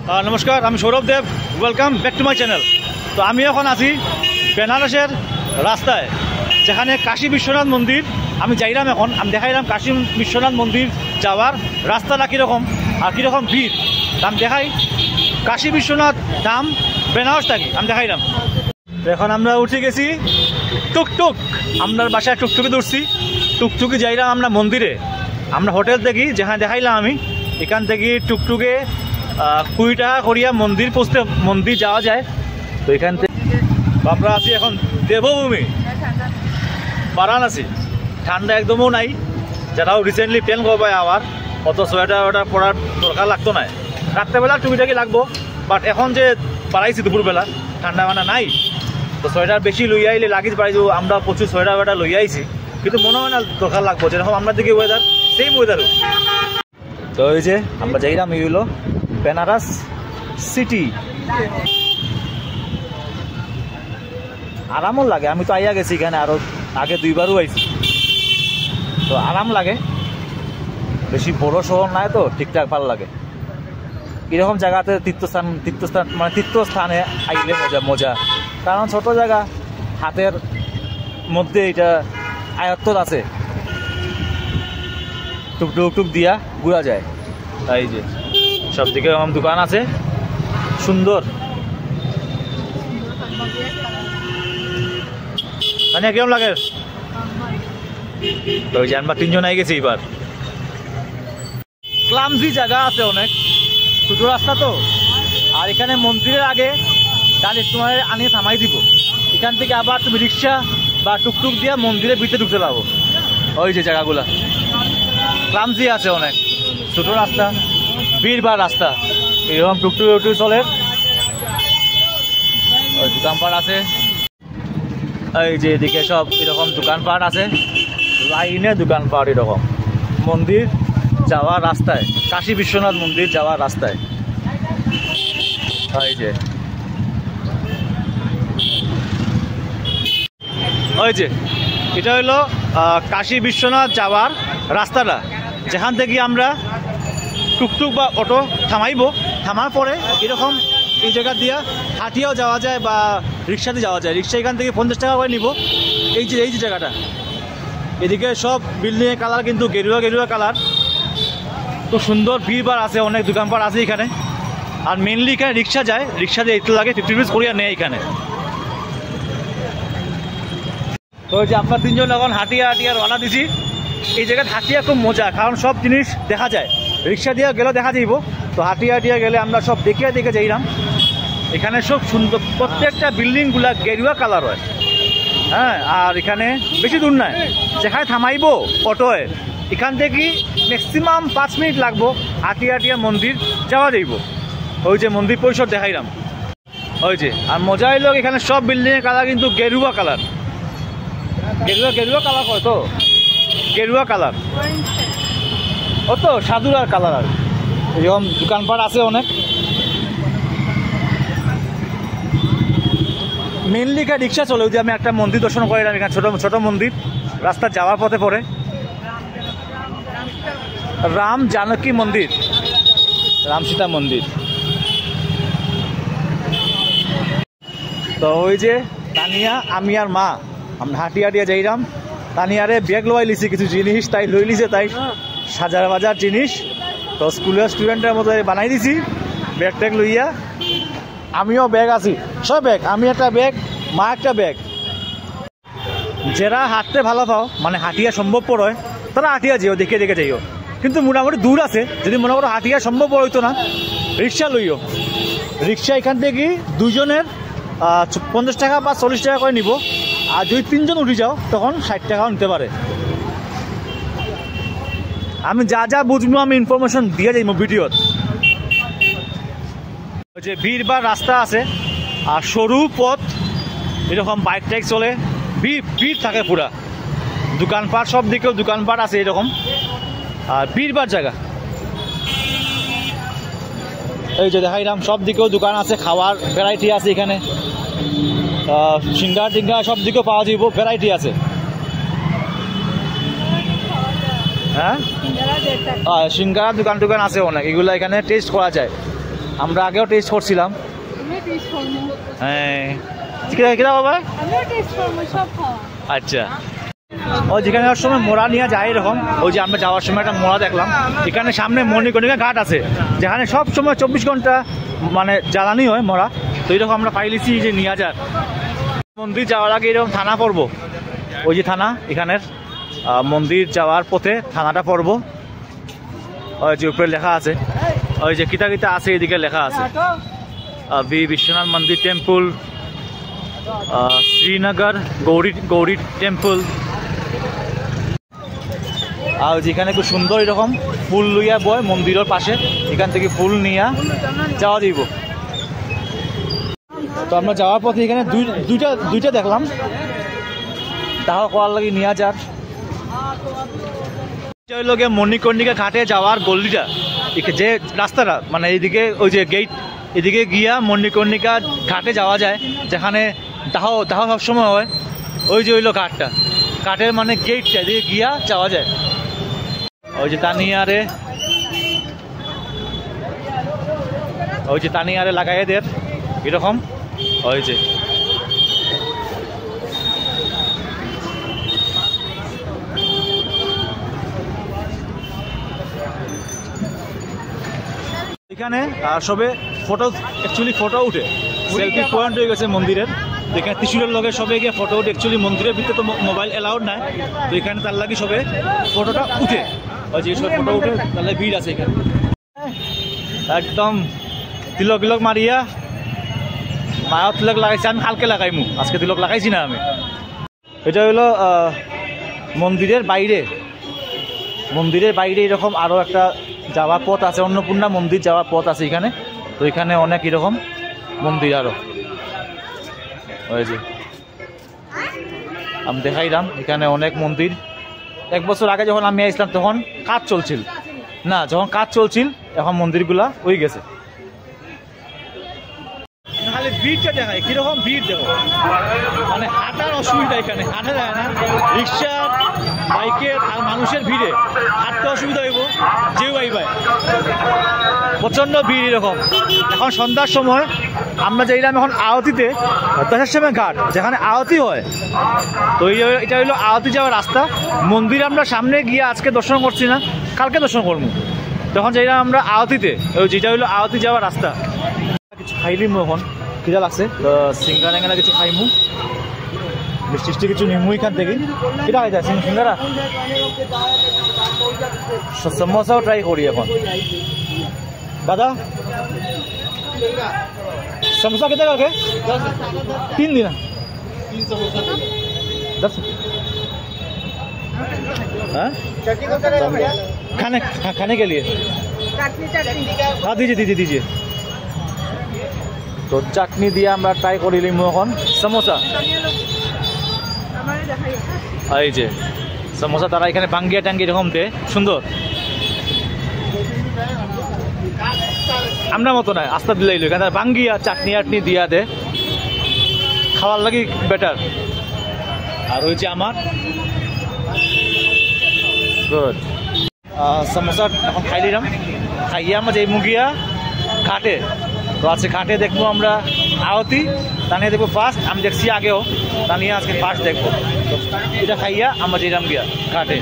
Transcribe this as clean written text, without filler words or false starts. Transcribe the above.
নমস্কার, আমি Sourav Dev. Welcome back to my channel. তো আমি এখন আছি বেনারসের রাস্তায়, যেখানে কাশী বিশ্বনাথ মন্দির আমি যাইলাম। এখন আমি দেখাইলাম কাশী বিশ্বনাথ মন্দির যাওয়ার রাস্তাটা কীরকম আর কীরকম ভিড় আমি দেখাই। কাশী বিশ্বনাথ ধাম বেনারস থাকি আমি দেখাইলাম। তো এখন আমরা উঠে গেছি টুকটুক, আপনার বাসায় টুকটুকে ধরছি। টুকটুকি যাইলাম আমরা মন্দিরে। আমরা হোটেল থেকে যেখানে দেখাইলাম আমি, এখান থেকে টুকটুকে 20 টাকা করিয়া মন্দির পৌঁছতে মন্দির যাওয়া যায়। তো এখান থেকে আমরা আছি এখন দেবভূমি বারাণসী। ঠান্ডা একদমও নাই। যারাও রিসেন্টলি প্ল্যান করবে আবার অত সোয়েটার পরার দরকার লাগতো না। রাত্রেবেলা টুকিটাকি লাগবো, বাট এখন যে বাড়াইছি দুপুরবেলা ঠান্ডা মানে নাই, তো সোয়েটার বেশি লই আইলে লাগিস বাড়াই যাবো। আমরা প্রচুর সোয়েটার লই আইছি, কিন্তু মনে হয় না দরকার লাগবো। যেরকম আমরা দিকে ওয়েদার সেম ওয়েদারও। তো ওই যে আমরা যাইলাম, এই হলো বেনারস সিটি। আরামও লাগে। আমি তো আইয়া গেছি এখানে, আরও আগে 2বারও আইছি, তো আরাম লাগে। বেশি বড় শহর নাই তো, ঠিকঠাক ভালো লাগে। এরকম জায়গাতে তীর্থস্থান মানে তীর্থস্থানে আইলে মজা। কারণ ছোট জায়গা, হাতের মধ্যে এটা আয়ত্ত আছে, টুকটুক দিয়া ঘুরা যায়। তাই যে সব দিকে এরকম দোকান আছে সুন্দর। মানে কেমন লাগে? তো ওই যে আমরা 3জন আই গেছি এবার। ক্লামজি জায়গা আছে অনেক, ছোট রাস্তা তো। আর এখানে মন্দিরের আগে গাড়ি তোমার আনিয়ে থামাই দিব। এখান থেকে আবার তুমি রিক্সা বা টুকটুক দিয়ে মন্দিরের ভিতরে ঢুকতে পারবো। ওই যে জায়গাগুলা ক্লামজি আছে অনেক, ছোট রাস্তা, ভিড় বা রাস্তা। এরকম টুকটুক চলে। ওই দোকানপাট আছে, এই যে এদিকে সব এরকম দোকানপাট আছে, লাইনে দোকানপাট। এরকম মন্দির যাওয়ার রাস্তায়, কাশী বিশ্বনাথ মন্দির যাওয়ার রাস্তায়। এই যে ওই যে এটা হলো কাশী বিশ্বনাথ যাওয়ার রাস্তাটা, যেখান থেকে আমরা টুকটুক বা অটো থামাইব। থামার পরে এরকম এই জায়গা দিয়ে হাঁটিয়েও যাওয়া যায় বা রিক্সাতে যাওয়া যায়। রিক্সা এখান থেকে 50 টাকা করে নিব। এই যে জায়গাটা, এদিকে সব বিল্ডিংয়ের কালার কিন্তু গেরুয়া কালার। খুব সুন্দর ভিড় আছে, অনেক দোকানপাট আছে এখানে। আর মেনলি এখানে রিক্সা যায়, রিক্সা দিয়ে একটু লাগে 50 রুপিস করিয়া নেয় এখানে। তো ওই যে আমরা 3জন এখন হাঁটিয়া রওনা দিছি। এই জায়গায় হাঁটিয়া খুব মজা, কারণ সব জিনিস দেখা যায়। রিক্সা দিয়ে গেলেও দেখা যাইব, তো হাঁটিয়া গেলে আমরা সব দেখে যাইলাম। এখানে সব সুন্দর, প্রত্যেকটা বিল্ডিংগুলা গেরুয়া কালার হয়। হ্যাঁ, আর এখানে বেশি দূর নাই, যেখানে থামাইব অটোয় এখান থেকে ম্যাক্সিমাম 5 মিনিট লাগবো। হাঁটিয়া মন্দির যাওয়া যাইব। ওই যে মন্দির পরিসর দেখাইলাম ওই যে। আর মজা হইল এখানে সব বিল্ডিংয়ের কালার কিন্তু গেরুয়া কালার। গেরুয়া কালার হয় তো, গেরুয়া কালার ও তো সাধুরার কালার। আর এরকম দোকানপাট আছে অনেক। মেনলি এখানে রিক্সা চলে। ওই যে আমি একটা মন্দির দর্শন করলাম এখানে, ছোট মন্দির রাস্তা যাওয়ার পথে পড়ে রাম জানকী মন্দির, রাম সীতা মন্দির। তো ওই যে তানিয়া, আমি আর মা আমরা হাঁটিয়া যাইলাম। তানিয়ারে ব্যাগ লওয়াই লিছি কিছু জিনিস, তাই লই লিছে, তাই বাজার জিনিস। তো স্কুলের স্টুডেন্টের মতো বানাই দিছি ব্যাগ ট্যাগ লইয়া। আমিও ব্যাগ আছি, সব ব্যাগ, আমি একটা ব্যাগ, মা একটা ব্যাগ। যারা হাঁটতে ভালো পাও, মানে হাঁটিয়া সম্ভবপর হয়, তারা হাঁটিয়া যাইও, দেখে যাইও। কিন্তু মোটামুটি দূর আছে, যদি মনে করো হাঁটিয়া সম্ভবপর হইতো না, রিক্সা লইও। রিক্সা এখান থেকে 2জনের 50 টাকা বা 40 টাকা করে নিব। আর যদি 3জন উঠে যাও তখন 60 টাকাও নিতে পারে। আমি যা বুঝবো আমি ইনফরমেশন দিয়ে যাইব ভিডিওত। যে ভিড় বা রাস্তা আছে আর সরু পথ, এরকম বাইক টাইক চলে, ভিড় থাকে পুরা। দোকানপাট সব দিকেও দোকানপাট আছে এরকম, আর ভিড় জায়গা। এই যে দেখাইলাম সব দিকেও দোকান আছে, খাওয়ার ভ্যারাইটি আছে এখানে। সিঙ্গারা সব দিকেও পাওয়া যাইব, ভ্যারাইটি আছে। হ্যাঁ, সিঙ্গারা দোকান আছে অনেক, এগুলো এখানে টেস্ট করা যায়। আমরা আগেও টেস্ট করছিলাম। হ্যাঁ কিরা বাবা আচ্ছা ওই যেখানে যাওয়ার সময় মোড়া নিয়ে যায় এরকম, ওই যে আমরা যাওয়ার সময় একটা মোড়া দেখলাম, এখানে সামনে মণিকর্ণিকা ঘাট আছে যেখানে সব সময় 24 ঘন্টা মানে জ্বালানি হয় মোড়া। তো এইরকম আমরা পাইলিছি যে নিয়ে যাক। মন্দির যাওয়ার আগে এরকম থানা পড়বো, ওই যে থানা এখানের মন্দির যাওয়ার পথে থানাটা পড়বো, ওই যে উপরে লেখা আছে, ওই যে কিতা কিতা আছে এদিকে লেখা আছে বি বিশ্বনাথ মন্দির টেম্পল, শ্রীনগর গৌরী টেম্পল। আর যেখানে খুব সুন্দর এরকম ফুল লইয়া বয় মন্দিরের পাশে, এখান থেকে ফুল নিয়ে যাওয়া দিব। তো আমরা যাওয়ার পথে এখানে দুইটা দেখলাম, তাহা করার লাগে নিয়ে যাক। লোকে মণিকর্ণিকা ঘাটে যাওয়ার গল্লিটা, যে রাস্তাটা মানে এইদিকে ওই যে গেট, এদিকে গিয়া মণিকর্ণিকা ঘাটে যাওয়া যায়, যেখানে দাহ সবসময় হয়। ওই যে হইলো ঘাটটা, ঘাটের মানে গেটটা এদিকে গিয়া যাওয়া যায়। ওই যে তানিয়ারে লাগাই দের এরকম, ওই যে এখানে সবে ফটো উঠে, সেলফি পয়েন্ট হয়ে গেছে মন্দিরের। এখানে ত্রিশূলের লগে সবে গিয়ে ফটো উঠে, অ্যাকচুয়ালি মন্দিরের ভিতরে তো মোবাইল অ্যালাউড নাই, তো এখানে তার লাগে সবে ফটোটা উঠে, ওই যে সব ফটো উঠে তাহলে ভিড় আছে এখানে। একদম তিলক মারিয়া মায়া তিলক লাগাইছে, আমি কালকে লাগাইমু, আজকে তিলক লাগাইছি না আমি। এটা হইলো মন্দিরের বাইরে এরকম আরও একটা যাওয়ার পথ আছে, অন্নপূর্ণা মন্দির যাওয়ার পথ আছে এখানে। তো এখানে অনেক এরকম মন্দির আরও, ওই যে আমি দেখাইলাম এখানে অনেক মন্দির। 1 বছর আগে যখন আমি আসলাম তখন কাজ চলছিল, এখন মন্দিরগুলা হয়ে গেছে। খালি ভিড়টা দেখায়, কিরকম ভিড় দেখো, মানে হাঁটার অসুবিধা, এখানে হাঁটা যায় না, রিক্সা বাইকের আর মানুষের ভিড়ে হাঁটতে অসুবিধা হইব, যেও ভাই প্রচণ্ড ভিড় এরকম। এখন সন্ধ্যার সময় আমরা যাইলাম এখন আওতিতে, দশাশ্রমের ঘাট যেখানে আওতি হয়। তো এটা হইলো আওতি যাওয়ার রাস্তা। মন্দির আমরা সামনে গিয়ে আজকে দর্শন করছি না, কালকে দর্শন করবো। তখন যাইলাম আমরা আওতিতে, যেটা হইলো আওতি যাওয়ার রাস্তা। কিছু খাইলিমু এখন, খিদা লাগছে, তো সিঙ্গারা কিছু খাইমু, মিষ্টি কিছু নিমু এখান থেকে। কিটা খাইতে সিঙ্গারা, সমোসাও ট্রাই করি এখন। দাদা समोसा कितने का है? 3 दिन 10 खाने के लिए हाँ दीजिए। তো চাটনি দিয়ে আমরা ট্রাই করিলাম এখন সমোসা। এই যে সমোসা তারা এখানে বাঙ্গিয়া টাঙ্গি এরকম দে, সুন্দর। আমরা মতো নয়, আস্তা দিলাইলো এখানে বাঙ্গিয়া চাটনি দিয়া দে, খাওয়ার লাগি বেটার। আর ওই যে আমার গুড সমোসা এখন খাইলাম, খাইয়া আমরা যাই মুগিয়া ঘাটে। তো আজকে ঘাটে দেখবো আমরা আওতি, তা নিয়ে দেখবো ফার্স্ট, আমি দেখছি আগেও, তা নিয়ে আজকে ফার্স্ট দেখবো। এটা খাইয়া আমরা যেলাম গিয়া ঘাটে।